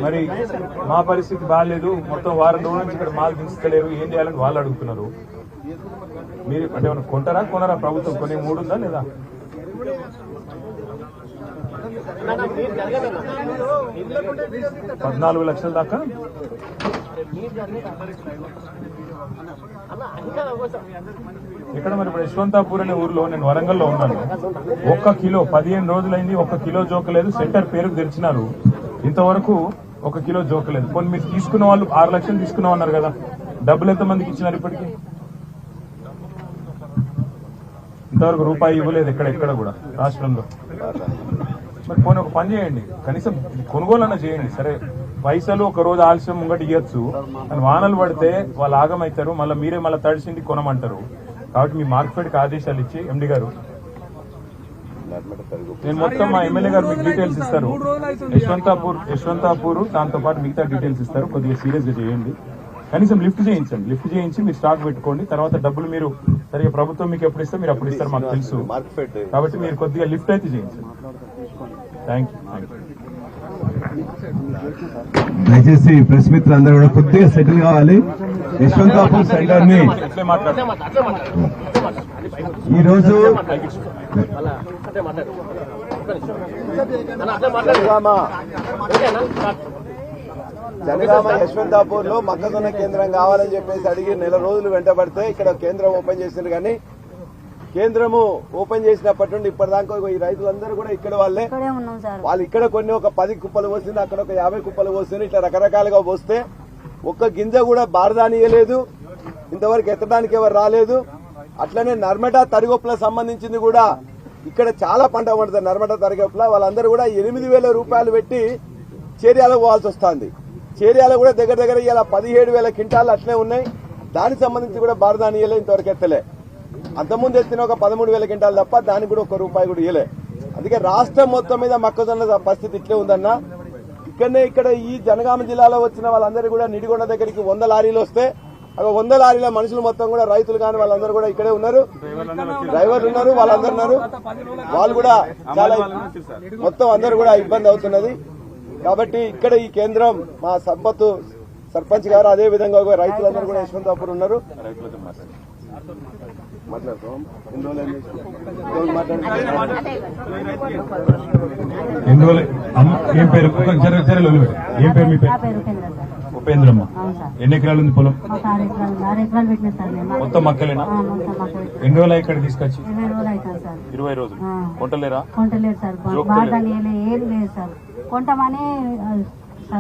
మరి మా పరిస్థితి బాగాలేదు, మొత్తం వారం రోజుల నుంచి ఇక్కడ మాల్ దించలేరు, ఏం చేయాలని వాళ్ళు అడుగుతున్నారు. మీరు అంటే ఏమైనా కొంటారా కొనరా? ప్రభుత్వం కొనే మూడు ఉందా లేదా? $14 లక్షల దాకా ఇక్కడ మరి ఇప్పుడు యశ్వంతాపూర్ అనే ఊర్లో నేను వరంగల్లో ఉన్నాను. 1 కిలో 15 రోజులైంది, 1 కిలో జోకలేదు. సెంటర్ పేరుకు తెరిచినారు, ఇంతవరకు 1 కిలో జోకలేదు. కొన్ని మీరు తీసుకున్న వాళ్ళు 6 లక్షలు తీసుకున్నామన్నారు కదా, డబ్బులు ఎంతమందికి ఇచ్చినారు? ఇప్పటికీ ఇంతవరకు రూపాయి ఇవ్వలేదు ఎక్కడ కూడా రాష్ట్రంలో. మరి పోనీ ఒక పని చేయండి, కనీసం కొనుగోలన్నా చేయండి. సరే పైసలు ఒక రోజు ఆలస్యం ముంగటి ఇవ్వచ్చు, కానీ వానలు పడితే వాళ్ళు ఆగమవుతారు, మళ్ళీ మీరే మళ్ళీ తడిసింది కొనమంటారు. కాబట్టి మీ మార్కెట్కి ఆదేశాలు ఇచ్చి ఎండి గారు, నేను మొత్తం మా ఎమ్మెల్యే గారు మీకు డీటెయిల్స్ ఇస్తారు. యశ్వంతాపూర్ దాంతో పాటు మిగతా డీటెయిల్స్ ఇస్తారు. కొద్దిగా సీరియస్ గా చేయండి, కనీసం లిఫ్ట్ చేయించండి. లిఫ్ట్ చేయించి మీరు స్టాక్ పెట్టుకోండి. తర్వాత డబ్బులు మీరు సరిగ్గా ప్రభుత్వం మీకు ఎప్పుడు ఇస్తే మీరు అప్పుడు ఇస్తారు, మాకు తెలుసు. కాబట్టి మీరు కొద్దిగా లిఫ్ట్ అయితే చేయించండి. Thank you. దయచేసి ప్రెస్ మిత్రులు అందరూ కూడా కొద్దిగా సెటిల్ కావాలి. యశ్వంతాపూర్ సెంటర్ ని ఈరోజు జనగామ యశ్వంతాపూర్ లో మొక్కజొన్న కేంద్రం కావాలని చెప్పేసి అడిగి నెల రోజులు వెంటబడితే ఇక్కడ కేంద్రం ఓపెన్ చేసింది. కానీ కేంద్రము ఓపెన్ చేసినప్పటి నుండి ఇప్పటిదాకా ఈ రైతులందరూ కూడా ఇక్కడ వాళ్ళే. వాళ్ళు ఇక్కడ కొన్ని ఒక 10 కుప్పలు పోసింది, అక్కడ ఒక 50 కుప్పలు పోసింది. ఇట్లా రకరకాలుగా పోస్తే ఒక్క గింజ కూడా బారదానియలేదు, ఇంతవరకు ఎత్తడానికి ఎవరు రాలేదు. అట్లనే నర్మట తరిగొప్పుల సంబంధించింది కూడా ఇక్కడ చాలా పంట పడుతుంది. నర్మట తరిగొప్పుల వాళ్ళందరూ కూడా 8,000 రూపాయలు పెట్టి చేర్యాలకు పోవాల్సి వస్తుంది. చేర్యాల కూడా దగ్గర ఇలా 17,000 క్వింటాలు అట్లే ఉన్నాయి. దానికి సంబంధించి కూడా బారదానియలే, ఇంతవరకు ఎత్తలే. అంతకుముందు ఎత్తిన ఒక 13,000 క్వింటాలు తప్ప దానికి కూడా ₹1 కూడా ఇవ్వలే. అందుకే రాష్ట్రం మొత్తం మీద మొక్కజొన్న పరిస్థితి ఇట్లే ఉందన్నా. ఇక్కడ ఈ జనగామ జిల్లాలో వచ్చిన వాళ్ళందరూ కూడా నిడిగొండ దగ్గరికి 100 లారీలు వస్తే 100 లారీల మనుషులు మొత్తం కూడా రైతులు కానీ వాళ్ళందరూ కూడా ఇక్కడే ఉన్నారు, డ్రైవర్లు ఉన్నారు, వాళ్ళందరూ ఉన్నారు. వాళ్ళు కూడా చాలా మొత్తం అందరూ కూడా ఇబ్బంది అవుతున్నది. కాబట్టి ఇక్కడ ఈ కేంద్రం మా సంపత్ సర్పంచ్ గారు, అదే విధంగా రైతులందరూ కూడా యశ్వంతాపూర్ ఉన్నారు. మాట్లాడతాం ఏం పేరు? ఏం పేరు మీ పేరు? ఉపేంద్రమ్మ. ఎన్ని ఎకరాలు ఉంది పొలం? మొత్తం మక్కలేనా? ఎన్ని రోజులు ఇక్కడ తీసుకొచ్చి? 20 రోజులు. కొంటలేరా? కొంటలేదు సార్, ఏం లేదు సార్. కొంటామని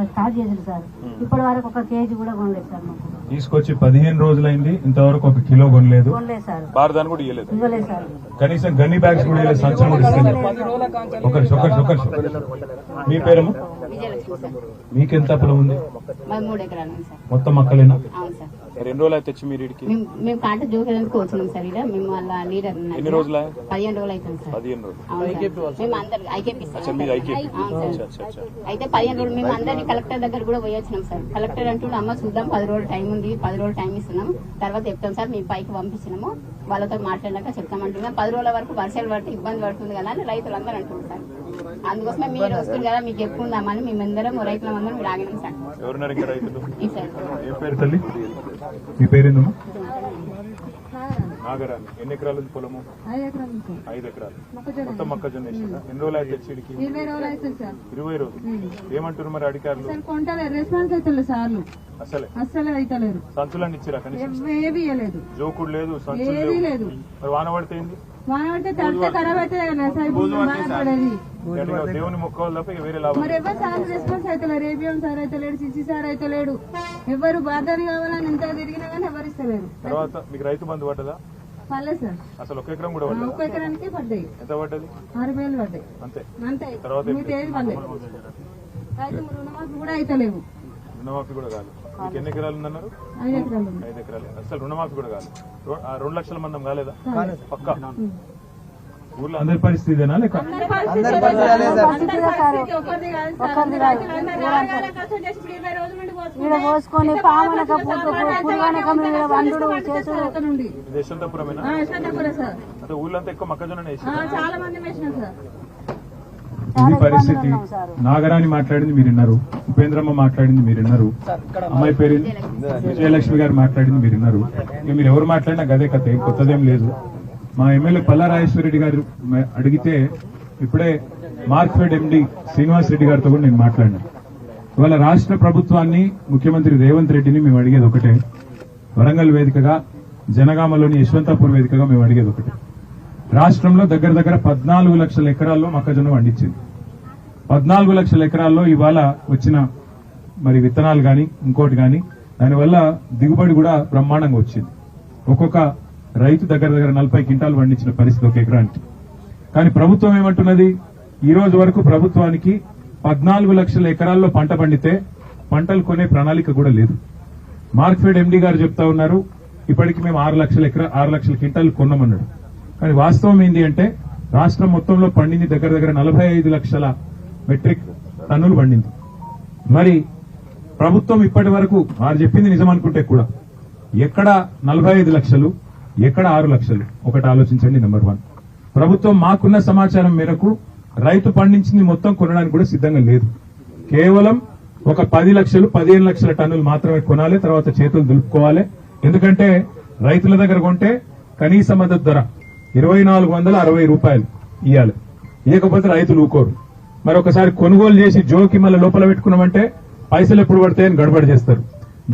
స్టార్ట్ చేసింది సార్, ఇప్పటి వరకు 1 కేజీ కూడా కొనలేదు సార్. తీసుకొచ్చి 15 రోజులైంది, ఇంతవరకు 1 కిలో కొనలేదు. బారదాన్ని కూడా ఇవ్వలేదు సార్. కనీసం గన్ని బ్యాగ్స్ కూడా ఇవ్వలేదు, సంచులు కూడా ఇస్తలేదు. ఒకరి మీ పేరమ్మా? మీకెంత పొలం ఉంది? 3 ఎకరాలు మొత్తం మక్కలేనా? 2 రోజులు తెచ్చి మీరు మేము కాంట జోకేందుకు వచ్చినాం సార్. ఇక్కడ మేము వాళ్ళ లీడర్. ఎన్ని రోజులు? 15 రోజులు అవుతుంది సార్. 15 రోజులు. మేము అందరు ఐకేపీ అయితే 15 రోజులు మేము అందరినీ కలెక్టర్ దగ్గర కూడా పోయి వచ్చినాం సార్. కలెక్టర్ అంటూ అమ్మ చూద్దాం, 10 రోజులు టైం ఉంది, 10 రోజులు టైం ఇస్తున్నాం, తర్వాత చెప్తాం సార్. మీ పైకి పంపించినాము, వాళ్ళతో మాట్లాడినాక చెప్తామంటున్నాం. 10 రోజుల వరకు వర్షాలు పడితే ఇబ్బంది పడుతుంది కదా అని రైతులందరూ అంటున్నారు సార్. అందుకోసమే మీరు వస్తుంది కదా మీకు చెప్పుకుందామని మేమందరం రైతులందరం మీరు ఆగినాం సార్. ఎవరున్నారు ఇంకా రైతులు? ఈ సార్. ఏ పేరు తల్లి? మీ పేరేందమ్మా? నాగరాని. ఎన్ని ఎకరాలు ఉంది పొలము? 5 ఎకరాలు. మొత్తం మొక్కజొన్న వేసిందా? ఎన్ని రోజులు అయితే తెచ్చిడికి? 20 రోజులు. ఏమంటారు మరి అధికారులు? రెస్పాన్స్ అవుతలేదు సార్. అసలే అయితలేరు. సంచులన్నీ ఇచ్చిరా? కనీసం ఏమీ ఇవ్వలేదు. జోకుడు లేదు, సంచులు లేదు. మరి వాన పడితే ఏంది? దేవుని మొక్కలు తప్ప వేరే లాభం. మరి ఎవరు సార్ రెస్పాన్స్ అవుతలేరు. ఏబిఎం సార్ అయితే లేడు, సిసి సార్ అయితే లేడు. ఎవరు బాధని కావాలని ఎంత తిరిగినా కానీ ఎవరు ఇస్తలేరు. తర్వాత మీకు రైతు బంధు పడ్డదా? పర్లేదు సార్. అసలు 1 ఎకరం కూడా పడ్డదా? 1 ఎకరానికి పడ్డాయి. ఎంత పడ్డది? 6,000 పడ్డాయి అంతే. తర్వాత ఏది పడలేదు. రైతు రుణమాఫీ కూడా అయితలేవు. రుణమాఫీ కూడా కాదు. మీకు ఎన్ని ఎకరాలు ఉందన్నారు? 5 ఎకరాలు. అసలు రుణమాఫీ కూడా కాదు. 2 లక్షల మందం కాలేదా? పక్కా ఊర్లో అందరి పరిస్థితి ఇదేనా? లేక యశ్వంతపురమేనా? అంటే ఊర్లో అంతా ఎక్కువ మొక్కజొన్న వేసి చాలా మంది వేసినాం సార్. ఇది పరిస్థితి. నాగరాణి మాట్లాడింది మీరు విన్నారు, ఉపేంద్రమ్మ మాట్లాడింది మీరు విన్నారు, అమ్మాయి పేరు విజయలక్ష్మి గారు మాట్లాడింది మీరు విన్నారు. ఇక మీరు ఎవరు మాట్లాడినా గదే కథ, ఏం కొత్తదేం లేదు. మా ఎమ్మెల్యే పల్లా రాజేశ్వరరెడ్డి గారు అడిగితే ఇప్పుడే మార్క్ఫెడ్ ఎండి శ్రీనివాస్ రెడ్డి గారితో కూడా నేను మాట్లాడినా. ఇవాళ రాష్ట్ర ప్రభుత్వాన్ని, ముఖ్యమంత్రి రేవంత్ రెడ్డిని మేము అడిగేది ఒకటే, వరంగల్ వేదికగా, జనగామలోని యశ్వంతాపూర్ వేదికగా మేము అడిగేది ఒకటే. రాష్ట్రంలో దగ్గర దగ్గర 14 లక్షల ఎకరాల్లో మొక్కజొన్న పండించింది. 14 లక్షల ఎకరాల్లో ఇవాళ వచ్చిన మరి విత్తనాలు గాని ఇంకోటి గాని దానివల్ల దిగుబడి కూడా బ్రహ్మాండంగా వచ్చింది. ఒక్కొక్క రైతు దగ్గర దగ్గర 40 క్వింటాలు పండించిన పరిస్థితి ఒక ఎకరానికి. కానీ ప్రభుత్వం ఏమంటున్నది, ఈ రోజు వరకు ప్రభుత్వానికి 14 లక్షల ఎకరాల్లో పంట పండితే పంటలు కొనే ప్రణాళిక కూడా లేదు. మార్క్ఫెడ్ ఎండీ గారు చెప్తా ఉన్నారు ఇప్పటికి మేము 6 లక్షల క్వింటాలు కొన్నామన్నాడు. కానీ వాస్తవం ఏంటి అంటే రాష్ట్రం మొత్తంలో పండింది దగ్గర దగ్గర 45 లక్షల మెట్రిక్ టన్నులు పండింది. మరి ప్రభుత్వం ఇప్పటి వరకు వారు చెప్పింది నిజం అనుకుంటే కూడా ఎక్కడ 45 లక్షలు, ఎక్కడ 6 లక్షలు, ఒకటి ఆలోచించండి. నెంబర్ 1, ప్రభుత్వం మాకున్న సమాచారం మేరకు రైతు పండించింది మొత్తం కొనడానికి కూడా సిద్ధంగా లేదు. కేవలం ఒక 10 లక్షలు 15 లక్షల టన్నులు మాత్రమే కొనాలి, తర్వాత చేతులు దులుపుకోవాలి. ఎందుకంటే రైతుల దగ్గర కొంటే కనీస మద్దతు ధర 2460 రూపాయలు ఇవ్వాలి, ఇవ్వకపోతే రైతులు ఊకోరు. మరి ఒకసారి కొనుగోలు చేసి జోకి మళ్ళీ లోపల పెట్టుకున్నామంటే పైసలు ఎప్పుడు పడతాయని గడబడి చేస్తారు.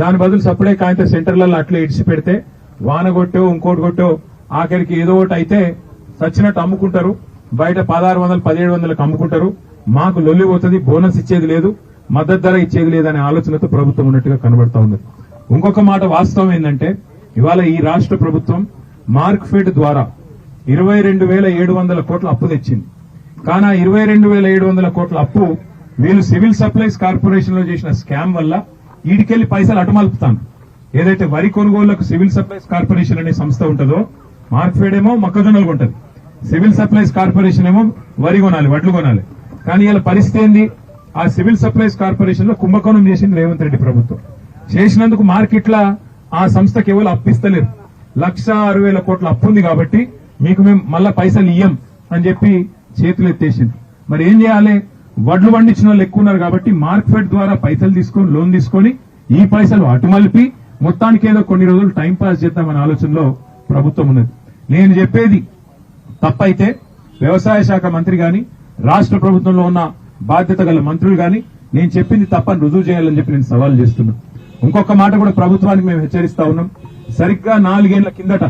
దాని బదులు సప్పుడే కాయంత సెంటర్లలో అట్లే ఇడిచి పెడితే వాన కొట్టో ఇంకోటి కొట్టో ఆఖరికి ఏదో ఒకటి అయితే సచ్చినట్టు అమ్ముకుంటారు. బయట 1600 1700లకు అమ్ముకుంటారు. మాకు లొల్లి పోతుంది, బోనస్ ఇచ్చేది లేదు, మద్దతు ధర ఇచ్చేది లేదనే ఆలోచనతో ప్రభుత్వం ఉన్నట్టుగా కనబడతా ఉన్నది. ఇంకొక మాట వాస్తవం ఏంటంటే ఇవాళ ఈ రాష్ట్ర ప్రభుత్వం మార్క్ఫెడ్ ద్వారా 22,700 కోట్ల అప్పు తెచ్చింది. కానీ 22,700 కోట్ల అప్పు వీళ్ళు సివిల్ సప్లైస్ కార్పొరేషన్ లో చేసిన స్కామ్ వల్ల ఈడికెళ్లి పైసలు అటుమలుపుతాను. ఏదైతే వరి కొనుగోళ్లకు సివిల్ సప్లైస్ కార్పొరేషన్ అనే సంస్థ ఉంటుందో, మార్క్ఫెడ్ ఏమో మొక్కజొన్నలు కొంటది, సివిల్ సప్లైస్ కార్పొరేషన్ ఏమో వరి కొనాలి, వడ్లు కొనాలి. కానీ ఇలా పరిస్థితి ఏంది, ఆ సివిల్ సప్లైస్ కార్పొరేషన్ లో కుంభకోణం చేసింది రేవంత్ రెడ్డి ప్రభుత్వం. చేసినందుకు మార్కెట్ల ఆ సంస్థకి ఎవరు అప్పిస్తలేరు. 1,60,000 కోట్ల అప్పు ఉంది కాబట్టి మీకు మేము మళ్ళా పైసలు ఇయ్యం అని చెప్పి చేతులు ఎత్తేసింది. మరి ఏం చేయాలి, వడ్లు పండించిన వాళ్ళు ఎక్కువ ఉన్నారు కాబట్టి మార్క్ఫెడ్ ద్వారా పైసలు తీసుకొని లోన్ తీసుకొని ఈ పైసలు అటుమలిపి మొత్తానికి ఏదో కొన్ని రోజులు టైం పాస్ చేద్దామనే ఆలోచనలో ప్రభుత్వం ఉన్నది. నేను చెప్పేది తప్పైతే వ్యవసాయ శాఖ మంత్రి గాని రాష్ట్ర ప్రభుత్వంలో ఉన్న బాధ్యత గల మంత్రులు గాని నేను చెప్పింది తప్పని రుజువు చేయాలని చెప్పి నేను సవాల్ చేస్తున్నా. ఇంకొక మాట కూడా ప్రభుత్వానికి మేము హెచ్చరిస్తా ఉన్నాం. సరిగ్గా 4 ఏళ్ల కిందట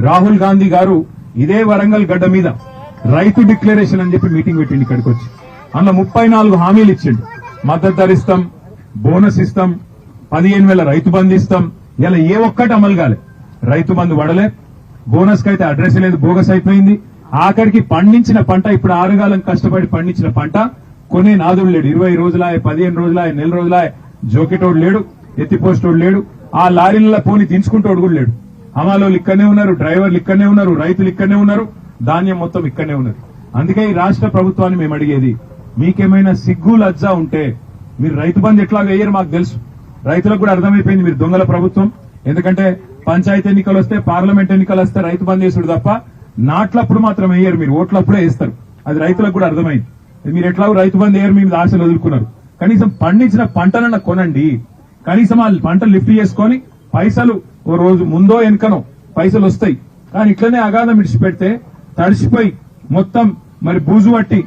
రాహుల్ గాంధీ గారు ఇదే వరంగల్ గడ్డ మీద రైతు డిక్లరేషన్ అని చెప్పి మీటింగ్ పెట్టిండి ఇక్కడికి వచ్చి. అందులో 34 హామీలు ఇచ్చిండు. మద్దతు ధర ఇస్తాం, బోనస్ ఇస్తాం, 15,000 రైతు బంధు ఇస్తాం. ఇలా ఏ ఒక్కటి అమలు కాలే. రైతు బంధు పడలే, బోనస్ కైతే అడ్రస్ లేదు, బోగస్ అయిపోయింది. ఆఖరికి పండించిన పంట, ఇప్పుడు 6 కాలం కష్టపడి పండించిన పంట కొనే నాదుడు లేడు. 20 రోజులాయ, 15 రోజులాయ, నెల రోజులాయ, జోకెటోడు లేడు, ఎత్తిపోస్టోడు లేడు, ఆ లారీల పోని దించుకుంటోడు కూడా లేడు. హమాలోలు ఇక్కడనే ఉన్నారు, డ్రైవర్లు ఇక్కడనే ఉన్నారు, రైతులు ఇక్కడనే ఉన్నారు, ధాన్యం మొత్తం ఇక్కడనే ఉన్నది. అందుకే ఈ రాష్ట్ర ప్రభుత్వాన్ని మేము అడిగేది, మీకేమైనా సిగ్గు లజ్జా ఉంటే మీరు రైతు బంధు ఎట్లా వేయరు మాకు తెలుసు. రైతులకు కూడా అర్థమైపోయింది మీరు దొంగల ప్రభుత్వం. ఎందుకంటే పంచాయతీ ఎన్నికలు వస్తే, పార్లమెంట్ ఎన్నికలు వస్తే రైతు బంధు వేసుడు తప్ప నాట్లప్పుడు మాత్రం వేయరు, మీరు ఓట్లప్పుడే వేస్తారు. అది రైతులకు కూడా అర్థమైంది. మీరు ఎట్లాగో రైతు బంధు వేయరు, మీ ఆశలు వదులుకున్నారు. కనీసం పండించిన పంటనన్న కొనండి, కనీసం ఆ పంటలు లిఫ్ట్ చేసుకొని పైసలు ఓ రోజు ముందో వెనకనో పైసలు వస్తాయి. కానీ ఇట్లనే అగాధం విడిచిపెడితే తడిసిపోయి మొత్తం మరి బూజు పట్టి